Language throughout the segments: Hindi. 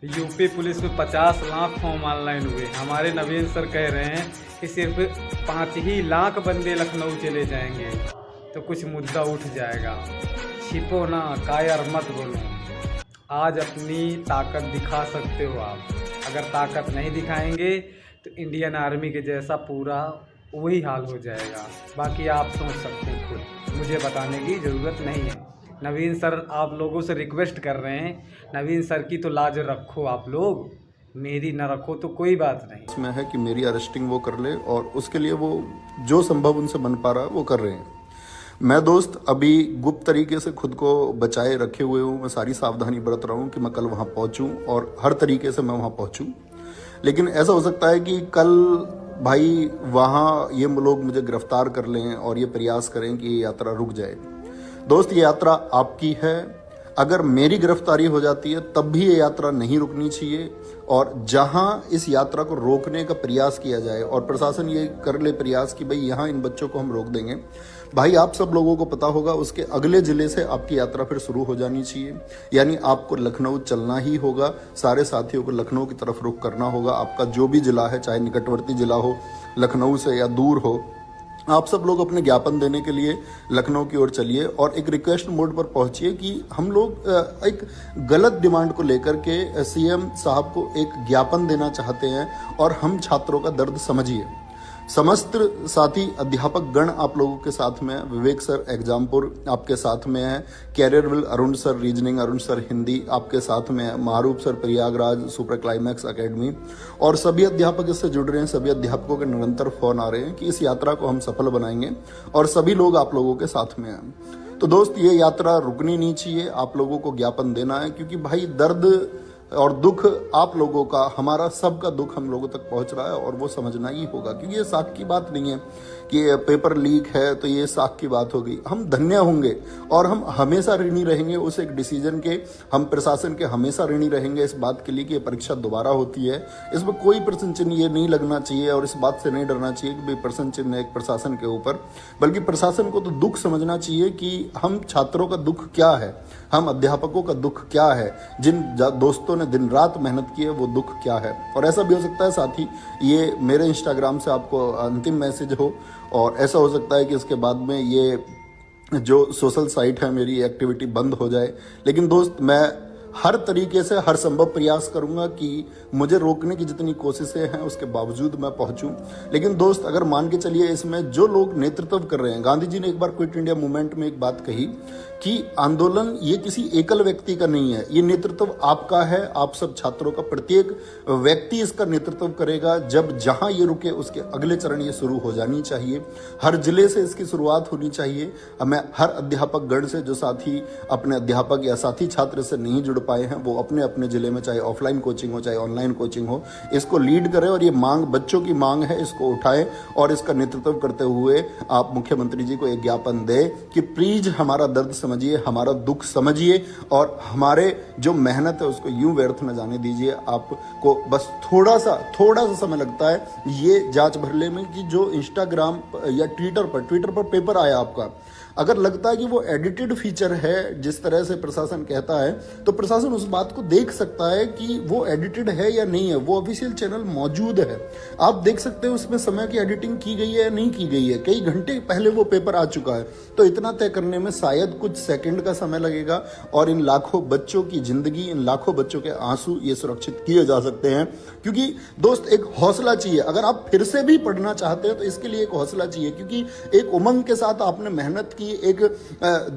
यूपी पुलिस में 50 लाख फॉर्म ऑनलाइन हुए। हमारे नवीन सर कह रहे हैं कि सिर्फ 5 ही लाख बंदे लखनऊ चले जाएंगे तो कुछ मुद्दा उठ जाएगा। छिपो ना, कायर मत बोलो। आज अपनी ताकत दिखा सकते हो आप। अगर ताकत नहीं दिखाएंगे तो इंडियन आर्मी के जैसा पूरा वही हाल हो जाएगा। बाकी आप सोच सकते हैं खुद, मुझे बताने की ज़रूरत नहीं है। नवीन सर आप लोगों से रिक्वेस्ट कर रहे हैं, नवीन सर की तो लाज रखो आप लोग, मेरी ना रखो तो कोई बात नहीं। इसमें है कि मेरी अरेस्टिंग वो कर ले और उसके लिए वो जो संभव उनसे बन पा रहा है वो कर रहे हैं। मैं दोस्त अभी गुप्त तरीके से खुद को बचाए रखे हुए हूँ। मैं सारी सावधानी बरत रहा हूँ कि मैं कल वहाँ पहुँचूँ और हर तरीके से मैं वहाँ पहुँचूँ। लेकिन ऐसा हो सकता है कि कल भाई वहाँ ये लोग मुझे गिरफ्तार कर लें और ये प्रयास करें कि ये यात्रा रुक जाए। दोस्त ये यात्रा आपकी है। अगर मेरी गिरफ्तारी हो जाती है तब भी ये यात्रा नहीं रुकनी चाहिए। और जहां इस यात्रा को रोकने का प्रयास किया जाए और प्रशासन ये कर ले प्रयास कि भाई यहाँ इन बच्चों को हम रोक देंगे, भाई आप सब लोगों को पता होगा उसके अगले जिले से आपकी यात्रा फिर शुरू हो जानी चाहिए। यानी आपको लखनऊ चलना ही होगा, सारे साथियों को लखनऊ की तरफ रुख करना होगा। आपका जो भी जिला है, चाहे निकटवर्ती जिला हो लखनऊ से या दूर हो, आप सब लोग अपने ज्ञापन देने के लिए लखनऊ की ओर चलिए और एक रिक्वेस्ट मोड पर पहुंचिए कि हम लोग एक गलत डिमांड को लेकर के सीएम साहब को एक ज्ञापन देना चाहते हैं और हम छात्रों का दर्द समझिए। समस्त साथी अध्यापक गण आप लोगों के साथ में है। विवेक सर एग्जामपुर आपके साथ में है, Careerwill Arun sir reasoning, Arun sir Hindi आपके साथ में है, Maroof sir Prayagraj super climax academy और सभी अध्यापक इससे जुड़ रहे हैं। सभी अध्यापकों के निरंतर फोन आ रहे हैं कि इस यात्रा को हम सफल बनाएंगे और सभी लोग आप लोगों के साथ में हैं। तो दोस्त ये यात्रा रुकनी नहीं चाहिए, आप लोगों को ज्ञापन देना है क्योंकि भाई दर्द और दुख आप लोगों का, हमारा सबका दुख हम लोगों तक पहुंच रहा है और वो समझना ही होगा क्योंकि ये साख की बात नहीं है कि पेपर लीक है तो ये साख की बात होगी। हम धन्य होंगे और हम हमेशा ऋणी रहेंगे उस एक डिसीजन के। हम प्रशासन के हमेशा ऋणी रहेंगे इस बात के लिए कि ये परीक्षा दोबारा होती है। इसमें कोई प्रश्न चिन्ह ये नहीं लगना चाहिए और इस बात से नहीं डरना चाहिए कि भाई प्रश्न चिन्ह एक प्रशासन के ऊपर, बल्कि प्रशासन को तो दुख समझना चाहिए कि हम छात्रों का दुख क्या है, हम अध्यापकों का दुख क्या है, जिन दोस्तों ने दिन रात मेहनत की है वो दुख क्या है। और ऐसा भी हो सकता है साथी ये मेरे इंस्टाग्राम से आपको अंतिम मैसेज हो और ऐसा हो सकता है कि इसके बाद में ये जो सोशल साइट है मेरी एक्टिविटी बंद हो जाए। लेकिन दोस्त मैं हर तरीके से हर संभव प्रयास करूंगा कि मुझे रोकने की जितनी कोशिशें हैं उसके बावजूद मैं पहुंचूं। लेकिन दोस्त अगर मान के चलिए इसमें जो लोग नेतृत्व कर रहे हैं, गांधी जी ने एक बार क्विट इंडिया मूवमेंट में एक बात कही कि आंदोलन ये किसी एकल व्यक्ति का नहीं है, ये नेतृत्व आपका है, आप सब छात्रों का। प्रत्येक व्यक्ति इसका नेतृत्व करेगा। जब जहां ये रुके उसके अगले चरण ये शुरू हो जानी चाहिए। हर जिले से इसकी शुरुआत होनी चाहिए। मैं हर अध्यापक गण से जो साथी अपने अध्यापक या साथी छात्र से नहीं जुड़ पाए हैं वो अपने अपने जिले में, चाहे ऑफलाइन कोचिंग हो चाहे ऑनलाइन कोचिंग हो, इसको लीड करें और ये मांग बच्चों की मांग है, इसको उठाएं और इसका नेतृत्व करते हुए आप मुख्यमंत्री जी को एक ज्ञापन दें कि प्लीज हमारा दर्द समझिए, हमारा दुख समझिए और हमारे जो मेहनत है उसको यूं व्यर्थ न जाने दीजिए। आपको बस थोड़ा सा समय लगता है ये जांच भरने में कि जो इंस्टाग्राम या ट्विटर पर पेपर आया आपका, अगर लगता है कि वो एडिटेड फीचर है जिस तरह से प्रशासन कहता है, तो प्रशासन उस बात को देख सकता है कि वो एडिटेड है या नहीं है। वो ऑफिशियल चैनल मौजूद है, आप देख सकते हैं उसमें समय की एडिटिंग की गई है या नहीं की गई है। कई घंटे पहले वो पेपर आ चुका है, तो इतना तय करने में शायद कुछ सेकंड का समय लगेगा और इन लाखों बच्चों की जिंदगी, इन लाखों बच्चों के आंसू ये सुरक्षित किए जा सकते हैं। क्योंकि दोस्त एक हौसला चाहिए, अगर आप फिर से भी पढ़ना चाहते हैं तो इसके लिए एक हौसला चाहिए, क्योंकि एक उमंग के साथ आपने मेहनत की, एक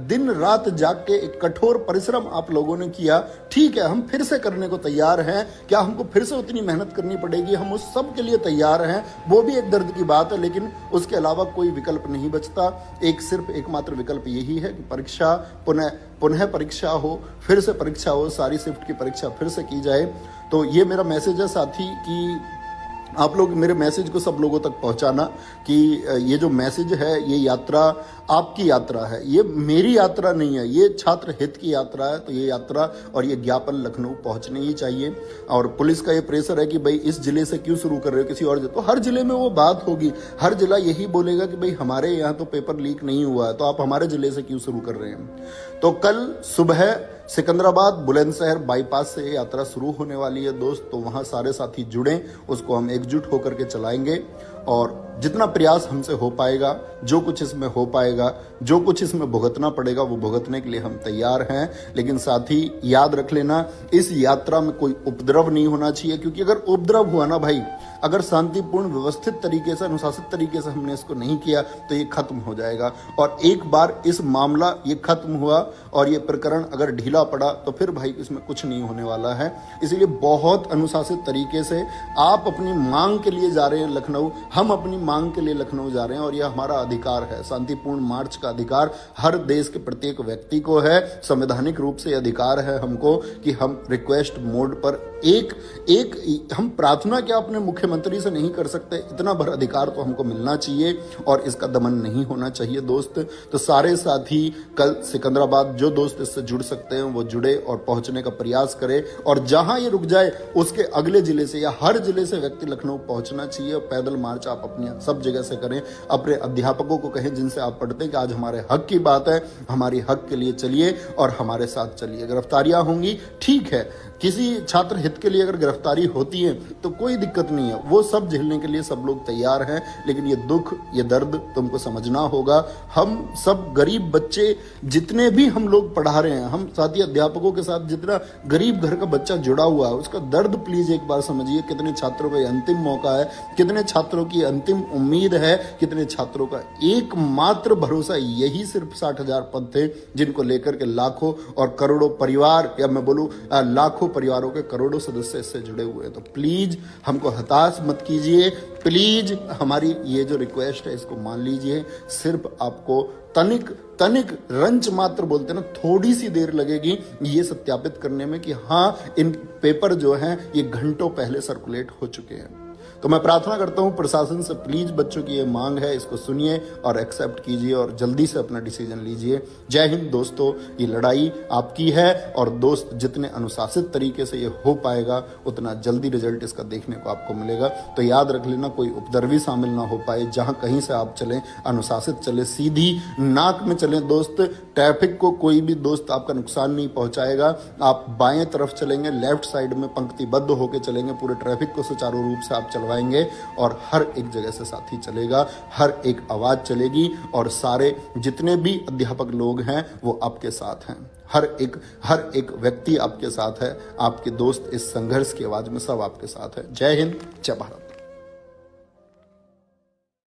दिन रात जाग के एक कठोर परिश्रम आप लोगों ने किया। ठीक है, हम फिर से करने को तैयार हैं। क्या हमको फिर से उतनी मेहनत करनी पड़ेगी? हम उस सब के लिए तैयार हैं, वो भी एक दर्द की बात है, लेकिन उसके अलावा कोई विकल्प नहीं बचता। सिर्फ एकमात्र विकल्प यही है कि परीक्षा पुनः परीक्षा हो, फिर से परीक्षा हो, सारी शिफ्ट की परीक्षा फिर से की जाए। तो ये मेरा मैसेज है साथी कि आप लोग मेरे मैसेज को सब लोगों तक पहुंचाना कि ये जो मैसेज है, ये यात्रा आपकी यात्रा है, ये मेरी यात्रा नहीं है, ये छात्र हित की यात्रा है। तो ये यात्रा और ये ज्ञापन लखनऊ पहुंचने ही चाहिए। और पुलिस का ये प्रेशर है कि भाई इस जिले से क्यों शुरू कर रहे हो, किसी और तो हर जिले में वो बात होगी, हर जिला यही बोलेगा कि भाई हमारे यहाँ तो पेपर लीक नहीं हुआ है, तो आप हमारे जिले से क्यों शुरू कर रहे हैं। तो कल सुबह सिकंदराबाद बुलंदशहर बाईपास से ये यात्रा शुरू होने वाली है दोस्त, तो वहां सारे साथी जुड़ें, उसको हम एकजुट होकर के चलाएंगे और जितना प्रयास हमसे हो पाएगा, जो कुछ इसमें हो पाएगा, जो कुछ इसमें भुगतना पड़ेगा वो भुगतने के लिए हम तैयार हैं। लेकिन साथ ही याद रख लेना, इस यात्रा में कोई उपद्रव नहीं होना चाहिए, क्योंकि अगर उपद्रव हुआ ना भाई, अगर शांतिपूर्ण व्यवस्थित तरीके से, अनुशासित तरीके से हमने इसको नहीं किया तो ये खत्म हो जाएगा। और एक बार इस मामला ये खत्म हुआ और ये प्रकरण अगर ढीला पड़ा तो फिर भाई इसमें कुछ नहीं होने वाला है। इसलिए बहुत अनुशासित तरीके से आप अपनी मांग के लिए जा रहे हैं लखनऊ, हम अपनी मांग के लिए लखनऊ जा रहे हैं और यह हमारा अधिकार है। शांतिपूर्ण मार्च का अधिकार हर देश के प्रत्येक व्यक्ति को है। संवैधानिक रूप से अधिकार है हमको कि हम रिक्वेस्ट मोड पर एक हम प्रार्थना क्या अपने मुख्यमंत्री से नहीं कर सकते, इतना भर अधिकार तो हमको मिलना चाहिए और इसका दमन नहीं होना चाहिए दोस्त। तो सारे साथी कल सिकंदराबाद, जो दोस्त इससे जुड़ सकते हैं वो जुड़े और पहुंचने का प्रयास करें, और जहां ये रुक जाए उसके अगले जिले से या हर जिले से व्यक्ति लखनऊ पहुंचना चाहिए। पैदल मार्च आप अपनी सब जगह से करें, अपने अध्यापकों को कहें जिनसे आप पढ़ते हैं कि आज हमारे हक की बात है, हमारी हक के लिए चलिए और हमारे साथ चलिए। गिरफ्तारियां होंगी, ठीक है, किसी छात्र हित के लिए अगर गिरफ्तारी होती है तो कोई दिक्कत नहीं है, वो सब झेलने के लिए सब लोग तैयार हैं। लेकिन ये दुख, ये दर्द तुमको समझना होगा। हम सब गरीब बच्चे जितने भी हम लोग पढ़ा रहे हैं, हम साथी अध्यापकों के साथ जितना गरीब घर का बच्चा जुड़ा हुआ है, उसका दर्द प्लीज एक बार समझिए। कितने छात्रों का अंतिम मौका है, कितने छात्रों की अंतिम उम्मीद है, कितने छात्रों का एकमात्र भरोसा यही सिर्फ 60,000 पद थे, जिनको लेकर के लाखों और करोड़ों परिवार, या मैं बोलूं लाखों परिवारों के करोड़ों सदस्य इससे जुड़े हुए हैं। तो प्लीज हमको हताश मत कीजिए, प्लीज हमारी ये जो रिक्वेस्ट है इसको मान लीजिए। सिर्फ आपको तनिक रंच मात्र बोलते हैं ना, थोड़ी सी देर लगेगी ये सत्यापित करने में कि हाँ इन पेपर जो हैं ये घंटों पहले सर्कुलेट हो चुके हैं। तो मैं प्रार्थना करता हूं प्रशासन से, प्लीज बच्चों की ये मांग है, इसको सुनिए और एक्सेप्ट कीजिए और जल्दी से अपना डिसीजन लीजिए। जय हिंद दोस्तों, ये लड़ाई आपकी है और दोस्त जितने अनुशासित तरीके से ये हो पाएगा उतना जल्दी रिजल्ट इसका देखने को आपको मिलेगा। तो याद रख लेना, कोई उपद्रवी शामिल ना हो पाए। जहां कहीं से आप चलें अनुशासित चले, सीधी नाक में चलें दोस्त। ट्रैफिक को कोई भी दोस्त आपका नुकसान नहीं पहुंचाएगा। आप बाएं तरफ चलेंगे, लेफ्ट साइड में पंक्तिबद्ध होकर चलेंगे, पूरे ट्रैफिक को सुचारू रूप से आप चलवाएंगे और हर एक जगह से साथी चलेगा, हर एक आवाज चलेगी और सारे जितने भी अध्यापक लोग हैं वो आपके साथ हैं। हर एक व्यक्ति आपके साथ है, आपके दोस्त इस संघर्ष की आवाज में सब आपके साथ है। जय हिंद, जय भारत।